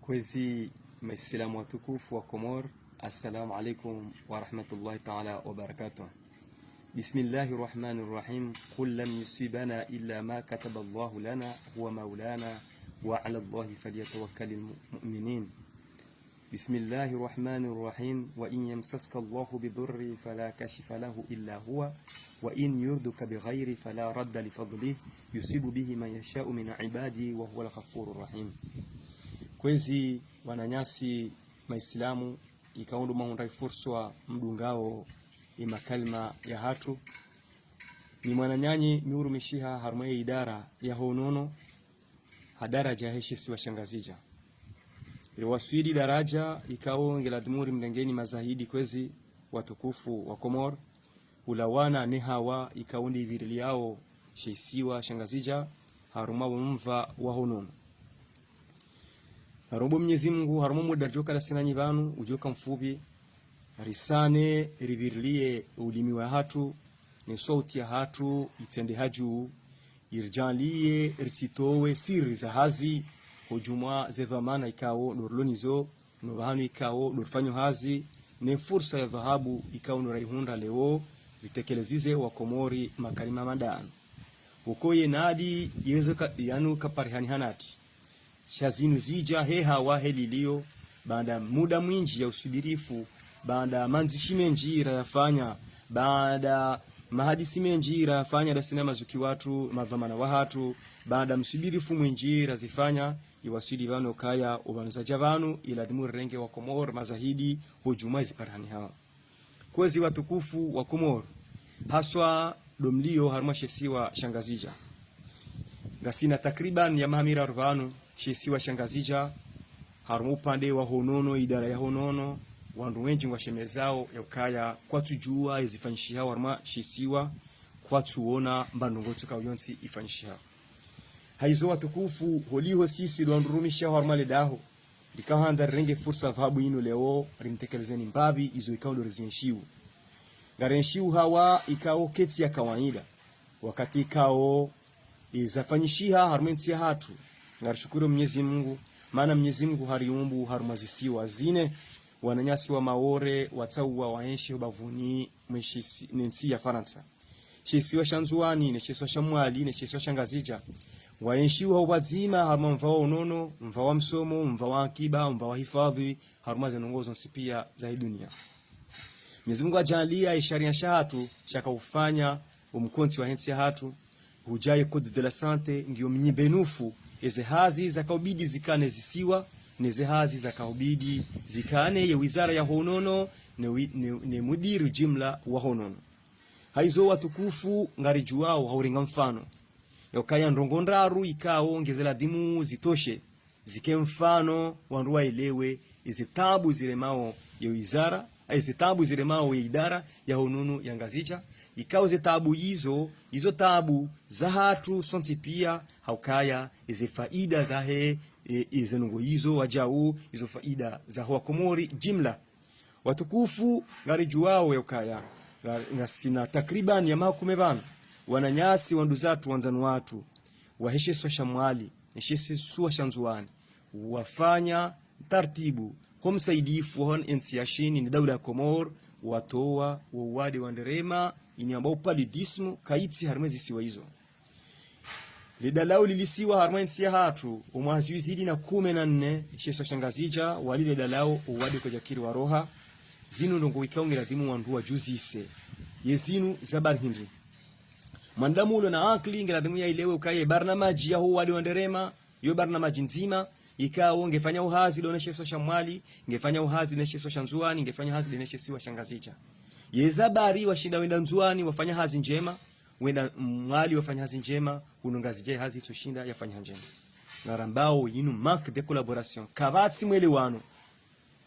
Kwezi maislamu watukufu wa Komor, assalamu alaikum wa rahmatullahi ta'ala wa barakatuh. Bismillahir rahmanir rahim. Qul lam yusibana illa ma kataba Allahu lana huwa maulana wa ala Allahi falyatawakkalul mu'minin. Bismillahir rahmanir rahim. Wa in yamsaska Allahu bidurri fala kashifa lahu illa huwa wa in yurduka bighayri fala radda li fadlihi yusibu bihi man yasha'u min ibadihi wa huwal ghafurur rahim. Kwezi wananyasi maislamu ikaundu mahundai furswa mdungao ima kalma ya hatu ni mwananyanyi miuru mishiha harmaye idara ya honono hadaraja heshisi wa shangazija ili waswidi daraja ikao ngeladmuri mdengeni mazahidi kwezi watukufu wa Komor ulawana nehawa ikaundi virili yao sheisiwa shangazija haruma mva wa honono Harumu Mwenyezi Mungu harumu mudarjoka la sinanyi banu ujoka mfubi risane ribirlie ulimi wa hatu ni sauti ya hatu itende haju irjanlie risitowe siri za hazi hujuma ze dhamana ikao nurlonizo nubahanu ikao nurfanyo hazi ni fursa ya dhahabu ikao nuraihunda leo litekelezeze wa Komori makalima madano ukoye nadi yezeka yanu kaparihani hanati shazinu zija heha wahelilio baada muda mwingi ya usubirifu baada manzishi menji yafanya baada mahadisi menji yafanya da sinema zuki watu madhamana wa hatu baada msubirifu mwingi razifanya iwasili bano kaya ubanuza javanu ila dhimuri renge wa Komor mazahidi hujumazi parhani hawa kwezi watukufu wa Komor haswa domlio harumashesiwa shangazija gasina takriban ya mahamira 40 shesiwa shangazija harumu upande wa honono idara ya honono wandu wenji ngwashemezao yokaya kwa tujua izifanyishia haruma shesiwa kwa tuona mbandungotu kauyonsi ifanyishia haizo watukufu holiho sisi duandurumisha haruma ledaho likahanza renge fursa vabu ino leo rimtekelezeni mbabi izo ikao dorizenshiu garenshiu hawa ikao keti ya kawaida wakati ikao izafanyishia harumensi ya hatu ngarishukuru Mwenyezi Mungu maana Mwenyezi Mungu hariumbu harumazisiwa zine wananyasi wa maore watauwa waenshi bavuni mweshisi nensi ya Faransa shesiwa shanzuani ne shesiwa shamwali ne shesiwa shangazija waenshi wa wazima haruma mvawa unono mvawa msomo mvawa akiba mvawa hifadhi haruma zenongozo nsipia za hii dunia Mwenyezi Mungu ajalia isharia shahatu shaka ufanya umkonti wa hensi ya hatu hujaye code de la santé ngiyo mnyibenufu eze hazi zakaubidi zikane zisiwa neze hazi zakaubidi zikane ya wizara ya honono ne mudiru jimla wa honono haizo watukufu ngarijuao hauringa mfano yokaya ndongondaru ikao ngezela dimu zitoshe zike mfano wanruwa elewe izitabu ziremao ya wizara izitabu ziremao ya idara ya honono ya ngazija ikao zitabu hizo tabu za hatu sonti pia haukaya izi faida za he izenungu hizo wajau hizo faida za huwa Komori jimla watukufu ngarijuao yaukaya ngasina takriban ya mahukume bana wananyasi wanduzatu wanzanu watu waheshe shamwali heshe suwa shanzuani wafanya tartibu homsaidifu hon ensiashini ni daula ya Komor watoa wawadi wanderema ini ambao palidismu kaitsi harmezi siwa hizo lidalao lilisiwa harmensi ya hatu umwaziwizidi na 14 sheso shangazija walile dalao uwadi kwa jakiri wa roha zinu ndongo ikaungira dhimu wanduwa juzise yezinu zabar hindri mandamu ulo na akli ngira dhimu ya ilewe ukaye barnamaji ya huwadi wanderema yo barnamaji nzima ikao ngefanya uhazi do nesheso shamwali ngefanya uhazi nesheso shanzuani ngefanya hazi neshesiwa shangazija yezabari washinda wenda nzuani wafanya hazi njema wenda mwali wafanya hazi njema unongazije hazi tushinda yafanya njema ngarambao yinu mark de collaboration kabatsi mwelewano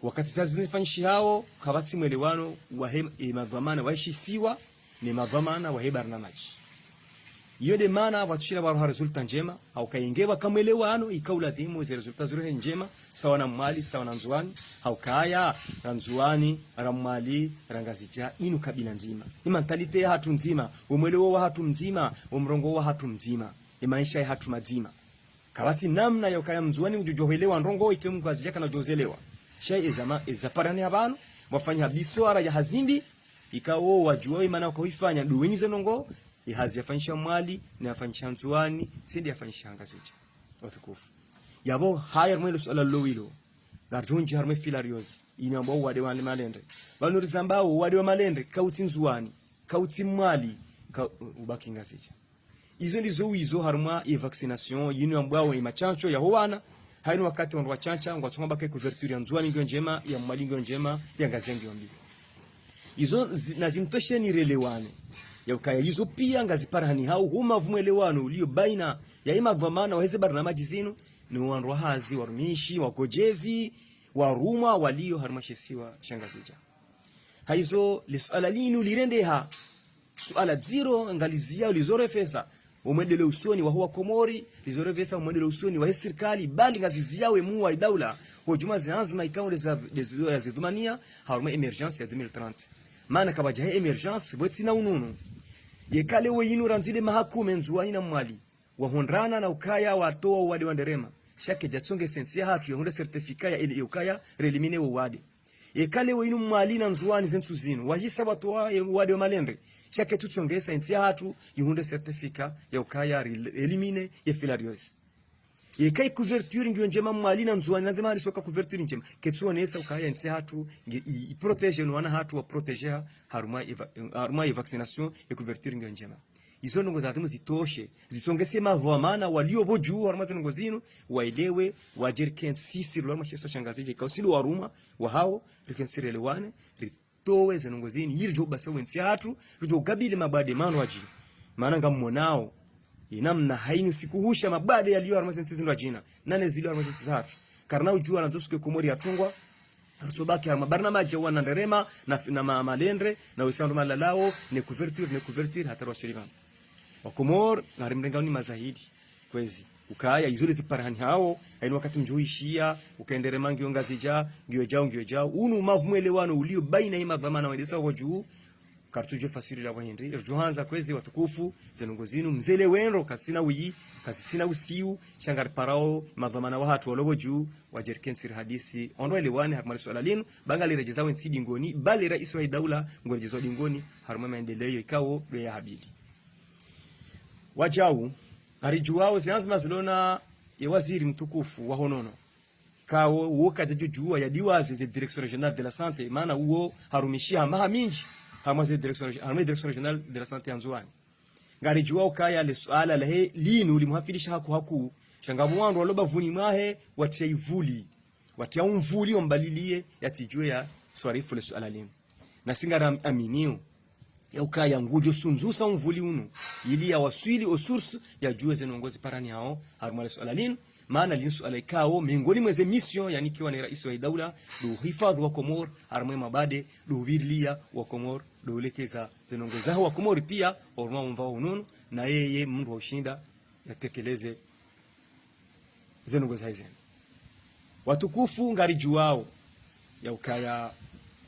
wakati zazi zifanyishi hao kabatsi mwelewano wahe madhamana waishisiwa ni madhamana wahe barnamaji iyo de mana watushira baro resulta njema au kaingewa kamwelewano ikaula dhimu ze resulta zure njema sawa na mwali sawa na nzuani au kaya ranzuani ramwali rangazija inu kabila nzima ni mentalite ya hatu nzima umwelewo wa hatu mzima umrongo wa hatu mzima ni maisha ya hatu mazima kawati namna ya ukaya mzuani ujojohelewa ndongo ikemu kwa zijaka na jozelewa shay ezaparani abantu wafanya biswara ya hazimbi ikawo wajua imana kuifanya duwenyi zenongo ihazi yafanyisha mwali na yafanyisha nzuani sindi yafanyisha ngazija watukufu yabo haya mwelo swala lowilo garjonji harme filarios inyambo wade wa malendre banuri zambao wade wa malendre kauti nzuani kauti mwali ubaki ngazija izo ndizo wizo harma e vaccination yinu ambao ni machancho ya howana haino wakati wa chancha ngwatsonga bake couverture ya nzuani ngyo njema ya mwali ngyo njema ya ngajengi ombi izo nazimtoshe ni relewane ya ukaya izo pia ngaziparani hao huma vumwelewano ulio baina ya ima vamana waheze barnamaji zinu ni wanrwa hazi warumishi wakojezi waruma walio harmashesiwa shangazija haizo lisuala linu lirendeha suala zero ngalizia ulizorefesa umwendele usoni wa huwa Komori lizorefesa umwendele usoni wa serikali bali ngaziziawe muwa idaula hujuma zinazima ikaunde za zidumania haruma emergence ya 2030 maana kabaja he emergence bwetina ununu yekale weyinu ranzile mahakume nzuani na mwali wahonrana na ukaya watoa wadi wanderema shake jatsonge sensia hatu yahunde certificat ya ile ukaya relimine wadi yekale weyinu mwali na nzuani zentuzinu wahisa watoa wadi wa malendre shake tutsonge sensia hatu yahunde certificat ya ukaya elimine ya filarios yekai couverture ngyo njema mwali na nzuani lazima alisoka couverture njema ketsuonesa ukaya nsi hatu i protege nwana hatu wa proteger haruma vaccination ya couverture ngyo njema izo ndongo za timu zitoshe zisongese mavamana walio boju haruma zinongo zinu waelewe wajerken sisi lwa masheso shangazije kausili waruma wa hao rikensirelewane ritowe zinongo zinu yirjo basawe nsi hatu rjo gabili mabade mano waji maana ngamonao inamna hainu sikuhusha mabade yaliyo haruma zinsi ndo jina nane zilio haruma zinsi hatu karna ujua na ndosuke Komori atungwa rutobaki haruma barnamaji ya wana nderema na malendre na wisando malalao ne couverture hataro shirima wakomor na rimrengauni mazahidi kwezi ukaya izuri ziparani hao haino wakati mjuishia ukaendere mangi ongazija ngio jao unu mavumwelewano ulio baina ima dhamana wedesa wajuu kartuje fasiri la wahindi rjuhanza kwezi watukufu zenongozinu mzele wenro kasina wii kasina usiu shangar parao madhamana wahatu walobo juu wajerken sir hadisi ondo elewani harmali swala linu bangali rejezawe nsidi ngoni bali rais wa daula ngorejezo dingoni harma maendeleo ikawo ya habili wajau arijuwao zinazima zulona ya waziri mtukufu wa honono kawo woka jujua ya diwazi za direction regionale de la santé maana uo harumishia maha minji hamaze direction regionale de la santé anzuani ngari juwao kaya le suala lehe linu limuhafirisha haku shangabu wangu waloba vuni mahe watia umvuli ombalilie yatijue ya swarifu le suala linu na singara aminio ya ukaya ngujo sunzusa umvuli unu ili ya waswili o source ya juwe zenongozi parani hao harumale suala linu maana linsu alaikao miongoni mweze mission yani kiwa ni rais wa daula do hifadhi wa Komor harumwe mabade do wirlia wa Komor do ulekeza zenongoza wa Komor pia orma mvao ununu na yeye mundu wa ushinda yatekeleze zenongoza hizo watukufu ngari juwao ya ukaya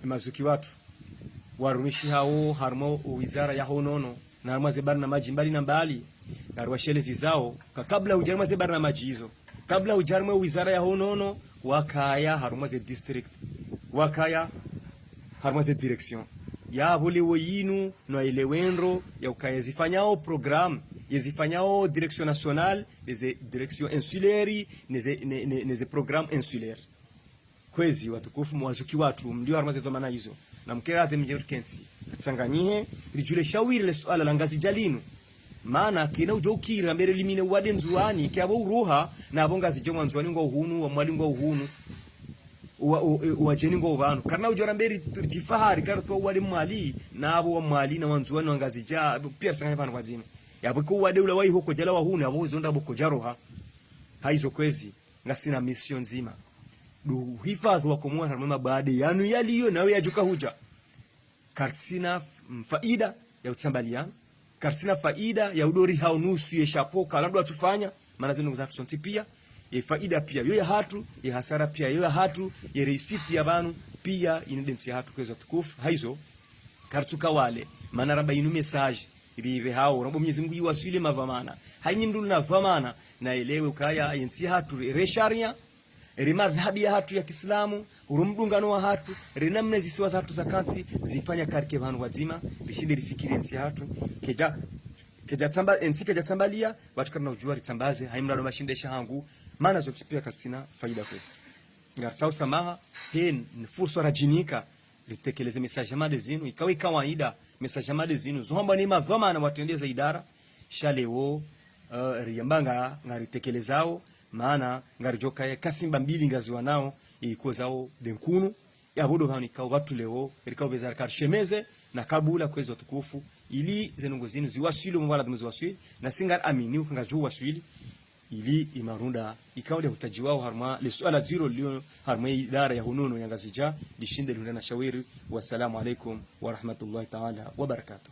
mazuki watu warumishi hao harmo wizara ya honono na harmaze barna maji mbali na mbali garwashelezi zao kabla hujarmaze barna maji hizo kabla hujarmwe wizara ya honono wakaya harumaze district wakaya harumaze direction ya vule woyinu no ilewenro ya ukaya zifanyao program yezifanyao direction nationale les direction insulaire neze program insulaire kwezi watukufu mwazuki watu mlio harumaze dhamana hizo na mkera the mjerkensi tsanganyihe rijule shawiri le swala la ngazi jalinu maana kina ujokira mbere limine wade nzuani kyabo uruha na bonga zijomwa nzuani ngo uhunu wa mwali ngo uhunu wa jeni ngo ubanu karna ujora mbere turjifahari karto wade mwali na abo wa mwali na wanzuani ngazija pia sanga bana kwazima yabo ko wade ula wai huko jala wa hunu abo zonda boko jaroha haizo kwezi ngasina mission nzima du hifadhi wa Komori harumema baade yanu yaliyo nawe yajuka huja karsina faida ya utsambaliana karsina faida ya udori hao nusu ya shapoka labda tufanya maana zenu za tusonti pia ya faida pia yo ya hatu ya hasara pia yo ya hatu ya receipt ya banu pia inedensi ya hatu kweza tukufu haizo kartuka wale maana raba inu message rive hao robo Mwenyezi Mungu yuwasile mavamana haini mdu na vamana na elewe ukaya yensi hatu resharia madhhabi ya hatu ya Kiislamu urumdungano wa hatu renamne zisiwa hatu za kansi zifanya karike vanhu wazima rishinde rifikiri yensi hatu keja tamba ensi keja tambalia watu kana ujua ritambaze haimrado mashindesha hangu maana zote pia kasina faida kwesi ngar sawa samaha hii ni fursa rajinika litekeleze message made zinu ikawa kawaida message made zinu zohamba ni madhamana watendeza idara shalewo riyambanga ngaritekelezao maana ngarijoka ya kasimba mbili ngaziwa nao iko zao denkunu ya bodo bani ka watu leo rikao bezara karshemeze na kabula kwezo tukufu ili zenungo zinu ziwasili mwala dumziwasili na singar amini ukangajua wasili ili imarunda ikawa ile utaji wao harma le swala zero leo harma idara ya hununu ya ngazija dishinde lunda na shawiri. Wassalamu alaikum wa rahmatullahi ta'ala wa barakatuh.